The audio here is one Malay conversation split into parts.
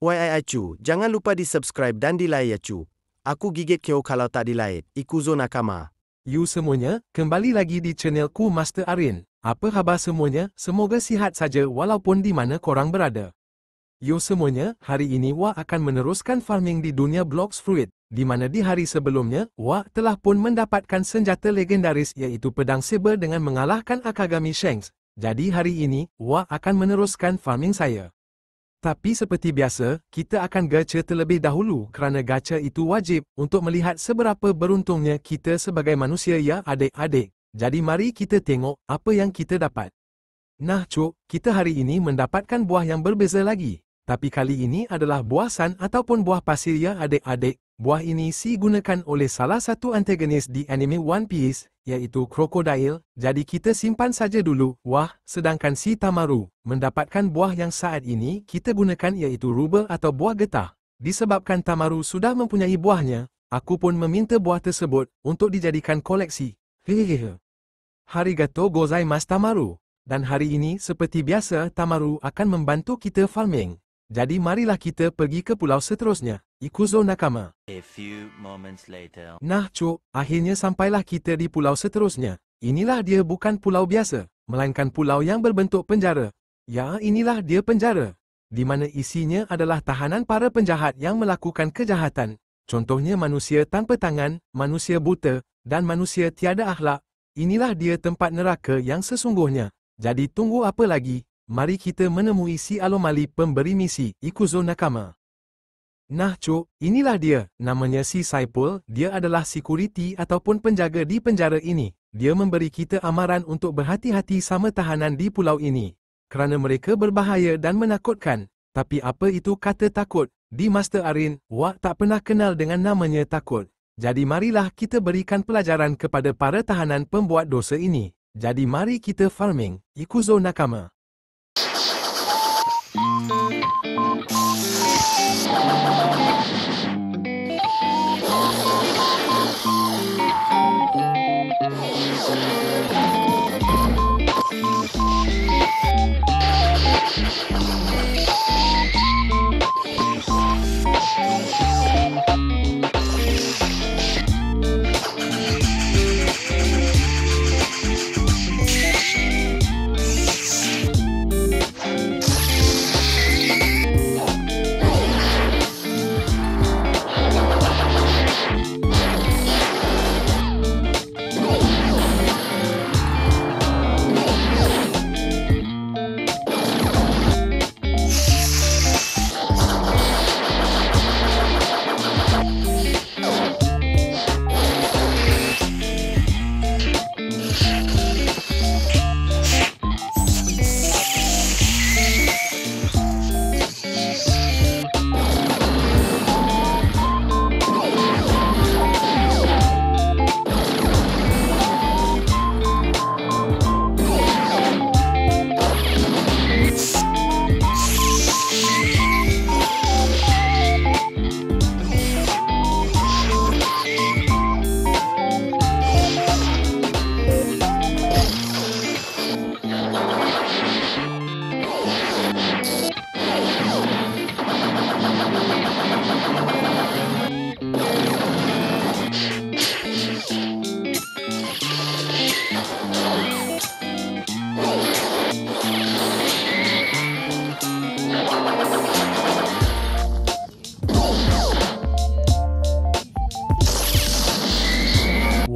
FYI Acu, jangan lupa di-subscribe dan di-like ya cu. Aku gigit KO kalau tak di-like. Ikuzo nakama. You semuanya, kembali lagi di channelku Master Arin. Apa khabar semuanya? Semoga sihat saja walaupun di mana korang berada. Yo semuanya, hari ini Wak akan meneruskan farming di dunia Blox Fruit, di mana di hari sebelumnya, Wak telah pun mendapatkan senjata legendaris iaitu pedang saber dengan mengalahkan Akagami Shanks. Jadi hari ini, Wak akan meneruskan farming saya. Tapi seperti biasa, kita akan gacha terlebih dahulu kerana gacha itu wajib untuk melihat seberapa beruntungnya kita sebagai manusia ya adik-adik. Jadi mari kita tengok apa yang kita dapat. Nah cuk, kita hari ini mendapatkan buah yang berbeza lagi. Tapi kali ini adalah buah san ataupun buah pasir ya adik-adik. Buah ini digunakan oleh salah satu antagonis di anime One Piece, iaitu Crocodile. Jadi kita simpan saja dulu. Wah, sedangkan si Tamaru mendapatkan buah yang saat ini kita gunakan iaitu rubber atau buah getah. Disebabkan Tamaru sudah mempunyai buahnya, aku pun meminta buah tersebut untuk dijadikan koleksi. Hehehe. Arigatou gozaimasu Tamaru. Dan hari ini seperti biasa Tamaru akan membantu kita farming. Jadi marilah kita pergi ke pulau seterusnya. Ikuzo nakama. A few moments later. Nah cuk, akhirnya sampailah kita di pulau seterusnya. Inilah dia bukan pulau biasa, melainkan pulau yang berbentuk penjara. Ya, inilah dia penjara. Di mana isinya adalah tahanan para penjahat yang melakukan kejahatan. Contohnya manusia tanpa tangan, manusia buta, dan manusia tiada akhlak. Inilah dia tempat neraka yang sesungguhnya. Jadi tunggu apa lagi? Mari kita menemui si anomali pemberi misi, Ikuzo nakama. Nah cuk, inilah dia, namanya si Saipul, dia adalah security ataupun penjaga di penjara ini. Dia memberi kita amaran untuk berhati-hati sama tahanan di pulau ini. Kerana mereka berbahaya dan menakutkan. Tapi apa itu kata takut? Di Master Arin, Wak tak pernah kenal dengan namanya takut. Jadi marilah kita berikan pelajaran kepada para tahanan pembuat dosa ini. Jadi mari kita farming, Ikuzo nakama.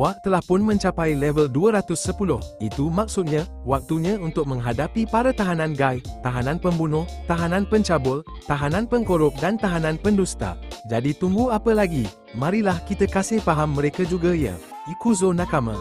Wak telah pun mencapai level 210. Itu maksudnya, waktunya untuk menghadapi para tahanan gai, tahanan pembunuh, tahanan pencabul, tahanan pengkorup dan tahanan pendusta. Jadi tunggu apa lagi? Marilah kita kasih faham mereka juga ya. Ikuzo nakama.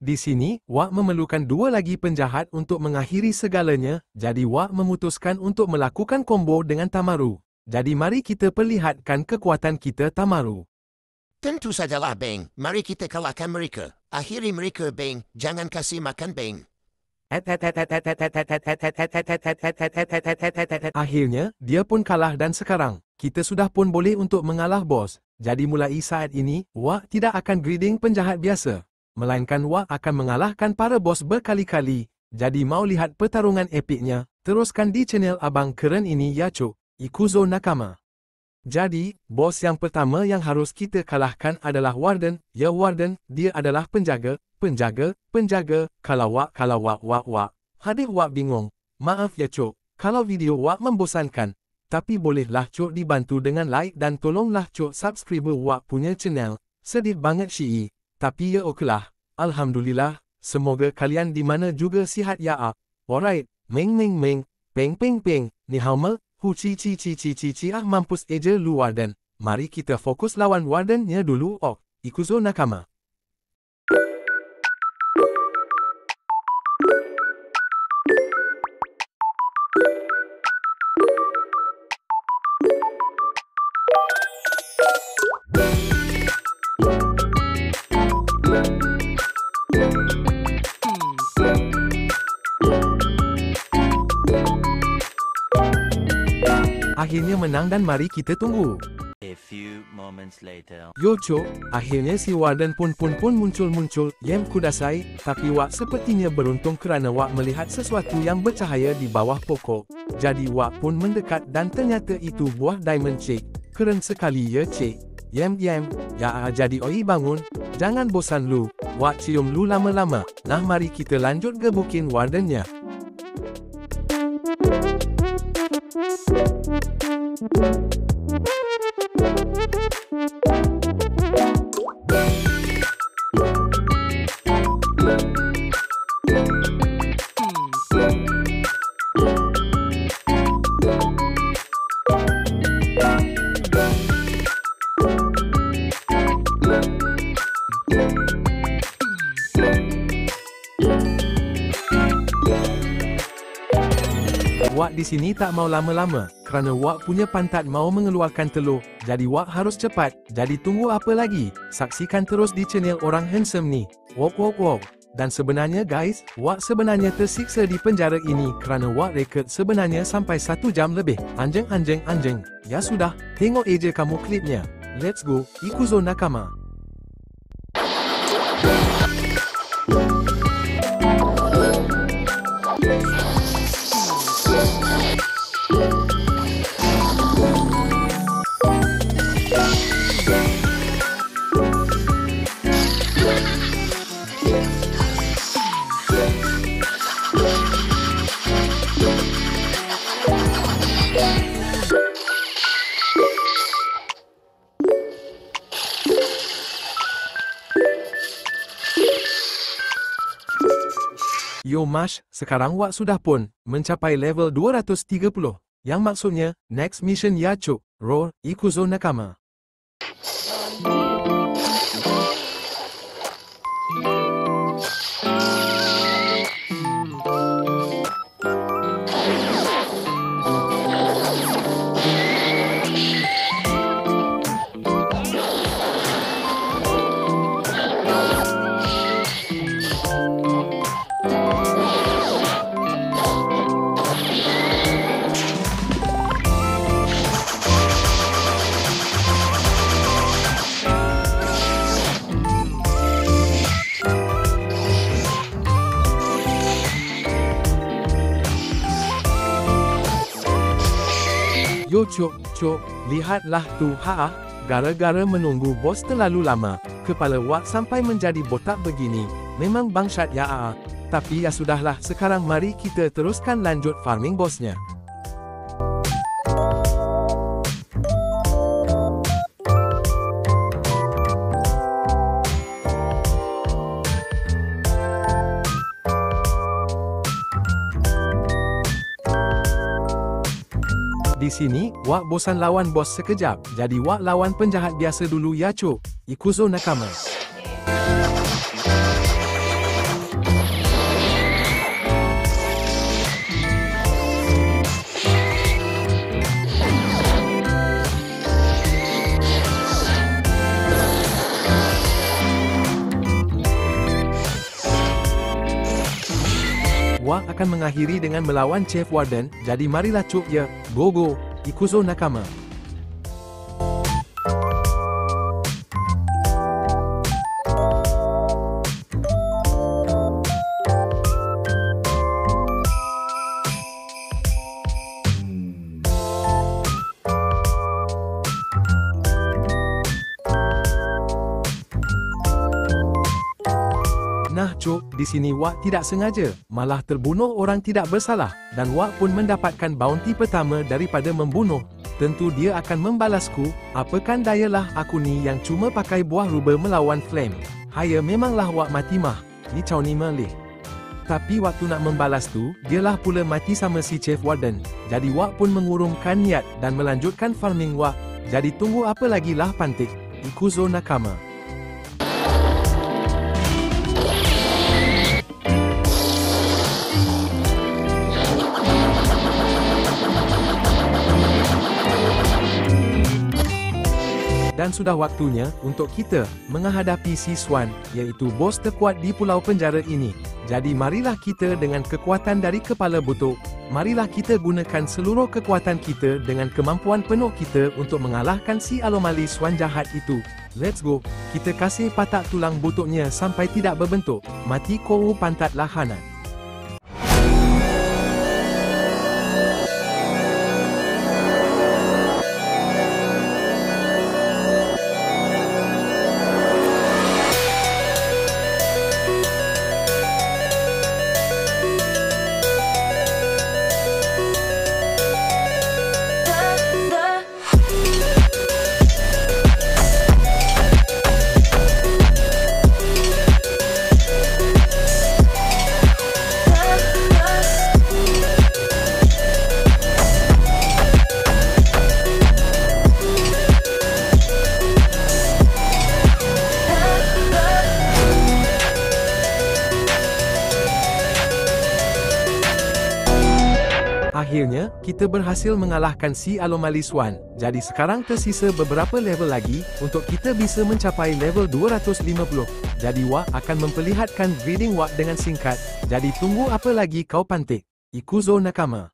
Di sini, Wak memerlukan 2 lagi penjahat untuk mengakhiri segalanya, jadi Wak memutuskan untuk melakukan combo dengan Tamaru. Jadi mari kita perlihatkan kekuatan kita Tamaru. Tentu sajalah, Bang. Mari kita kalahkan mereka. Akhiri mereka, Bang. Jangan kasih makan, Bang. Akhirnya, dia pun kalah dan sekarang, kita sudah pun boleh untuk mengalah bos. Jadi mulai saat ini, Wak tidak akan greeting penjahat biasa. Melainkan Wak akan mengalahkan para bos berkali-kali. Jadi mau lihat pertarungan epiknya, teruskan di channel abang keren ini ya cuk, Ikuzo Nakama. Jadi, bos yang pertama yang harus kita kalahkan adalah Warden. Ya Warden, dia adalah penjaga. Kalau Wak. Hadir Wak bingung. Maaf ya cuk, kalau video Wak membosankan. Tapi bolehlah cuk dibantu dengan like dan tolonglah cuk subscriber Wak punya channel. Sedih banget Syii. Tapi ya okeylah. Alhamdulillah. Semoga kalian di mana juga sihat ya ah. Alright. Meng. Peng. Ni hao me. Hu ci ah mampus eja lu Warden. Mari kita fokus lawan Wardennya dulu ok. Ikuzo Nakama. Akhirnya menang dan mari kita tunggu. A few moments later. Yo cok, akhirnya si Warden pun muncul. Yem kudasai, tapi Wak sepertinya beruntung kerana Wak melihat sesuatu yang bercahaya di bawah pokok. Jadi Wak pun mendekat dan ternyata itu buah diamond cake. Keren sekali ya cik. Yem. Ya jadi oi bangun. Jangan bosan lu. Wak cium lu lama-lama. Nah mari kita lanjut gebukin Wardennya. Wak di sini tak mau lama-lama, kerana Wak punya pantat mau mengeluarkan telur, jadi Wak harus cepat. Jadi tunggu apa lagi? Saksikan terus di channel orang handsome ni. Wok. Dan sebenarnya guys, Wak sebenarnya tersiksa di penjara ini kerana Wak rekod sebenarnya sampai 1 jam lebih. Anjing. Ya sudah, tengok aja kamu klipnya. Let's go, Ikuzo Nakama. Yo Mash, sekarang Wak sudah pun mencapai level 230, yang maksudnya next mission ya cuk, roar, Ikuzo Nakama. Yo cok, lihatlah tu gara-gara menunggu bos terlalu lama, kepala Wak sampai menjadi botak begini, memang bangsat ya Tapi ya sudahlah, sekarang mari kita teruskan lanjut farming bosnya. Di sini, Wak bosan lawan bos sekejap, jadi Wak lawan penjahat biasa dulu ya cuk, Ikuzo Nakama. Wak akan mengakhiri dengan melawan Chief Warden, jadi marilah cuk ya, go, Ikuzo Nakama. Nah cuk, di sini Wak tidak sengaja, malah terbunuh orang tidak bersalah, dan Wak pun mendapatkan bounty pertama daripada membunuh. Tentu dia akan membalasku, apakan dayalah aku ni yang cuma pakai buah rubber melawan flame. Haya memanglah Wak mati mah, ni caw ni melih. Tapi waktu nak membalas tu, dialah pula mati sama si Chief Warden. Jadi Wak pun mengurungkan niat dan melanjutkan farming Wak. Jadi tunggu apa lagi lah pantik, Ikuzo Nakama. Dan sudah waktunya untuk kita menghadapi si Swan, iaitu bos terkuat di pulau penjara ini. Jadi marilah kita dengan kekuatan dari kepala butuk, marilah kita gunakan seluruh kekuatan kita dengan kemampuan penuh kita untuk mengalahkan si anomali Swan jahat itu. Let's go, kita kasih patak tulang butuknya sampai tidak berbentuk, mati kou pantat lahanan. Akhirnya, kita berhasil mengalahkan si anomali Swan. Jadi sekarang tersisa beberapa level lagi untuk kita bisa mencapai level 250. Jadi Wak akan memperlihatkan breeding Wak dengan singkat. Jadi tunggu apa lagi kau pantik, Ikuzo Nakama.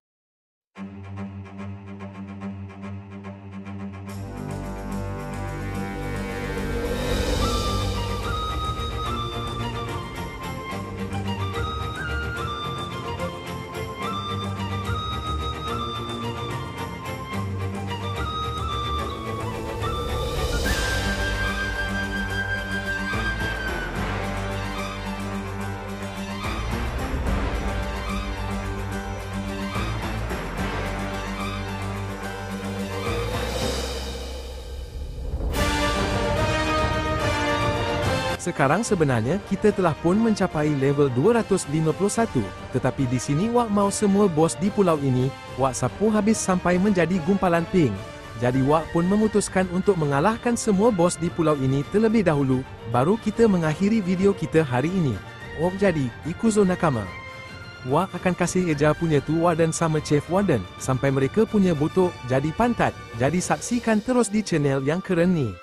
Sekarang sebenarnya kita telah pun mencapai level 251, tetapi di sini Wak mau semua bos di pulau ini, Wak sapu habis sampai menjadi gumpalan pink. Jadi Wak pun memutuskan untuk mengalahkan semua bos di pulau ini terlebih dahulu, baru kita mengakhiri video kita hari ini. Oh jadi, Ikuzo Nakama. Wak akan kasih eja punya tu Warden sama Chief Warden, sampai mereka punya butuk jadi pantat, jadi saksikan terus di channel yang keren ni.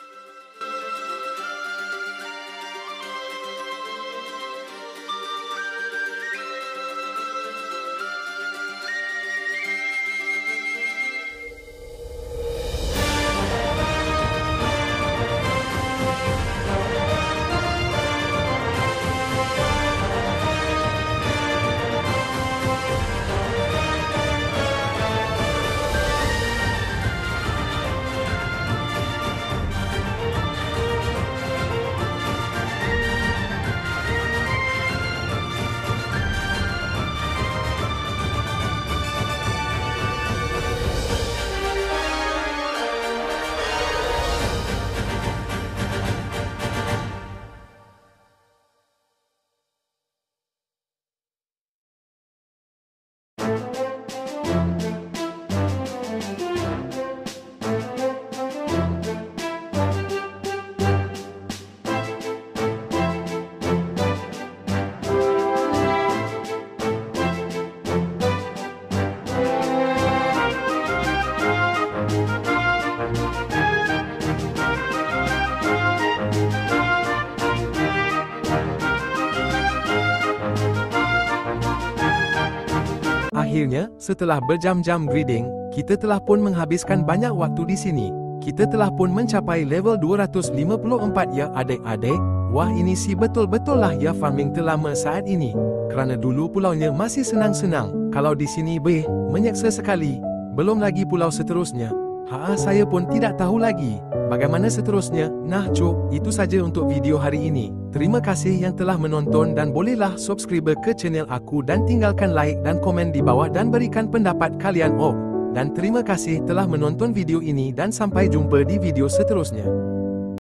Akhirnya, setelah berjam-jam breeding, kita telah pun menghabiskan banyak waktu di sini. Kita telah pun mencapai level 254 ya adik-adik. Wah, ini sih betul-betul lah ya farming terlama saat ini. Kerana dulu pulaunya masih senang-senang. Kalau di sini menyeksa sekali. Belum lagi pulau seterusnya. Saya pun tidak tahu lagi. Bagaimana seterusnya? Nah cuk, itu saja untuk video hari ini. Terima kasih yang telah menonton dan bolehlah subscribe ke channel aku dan tinggalkan like dan komen di bawah dan berikan pendapat kalian. Dan terima kasih telah menonton video ini dan sampai jumpa di video seterusnya.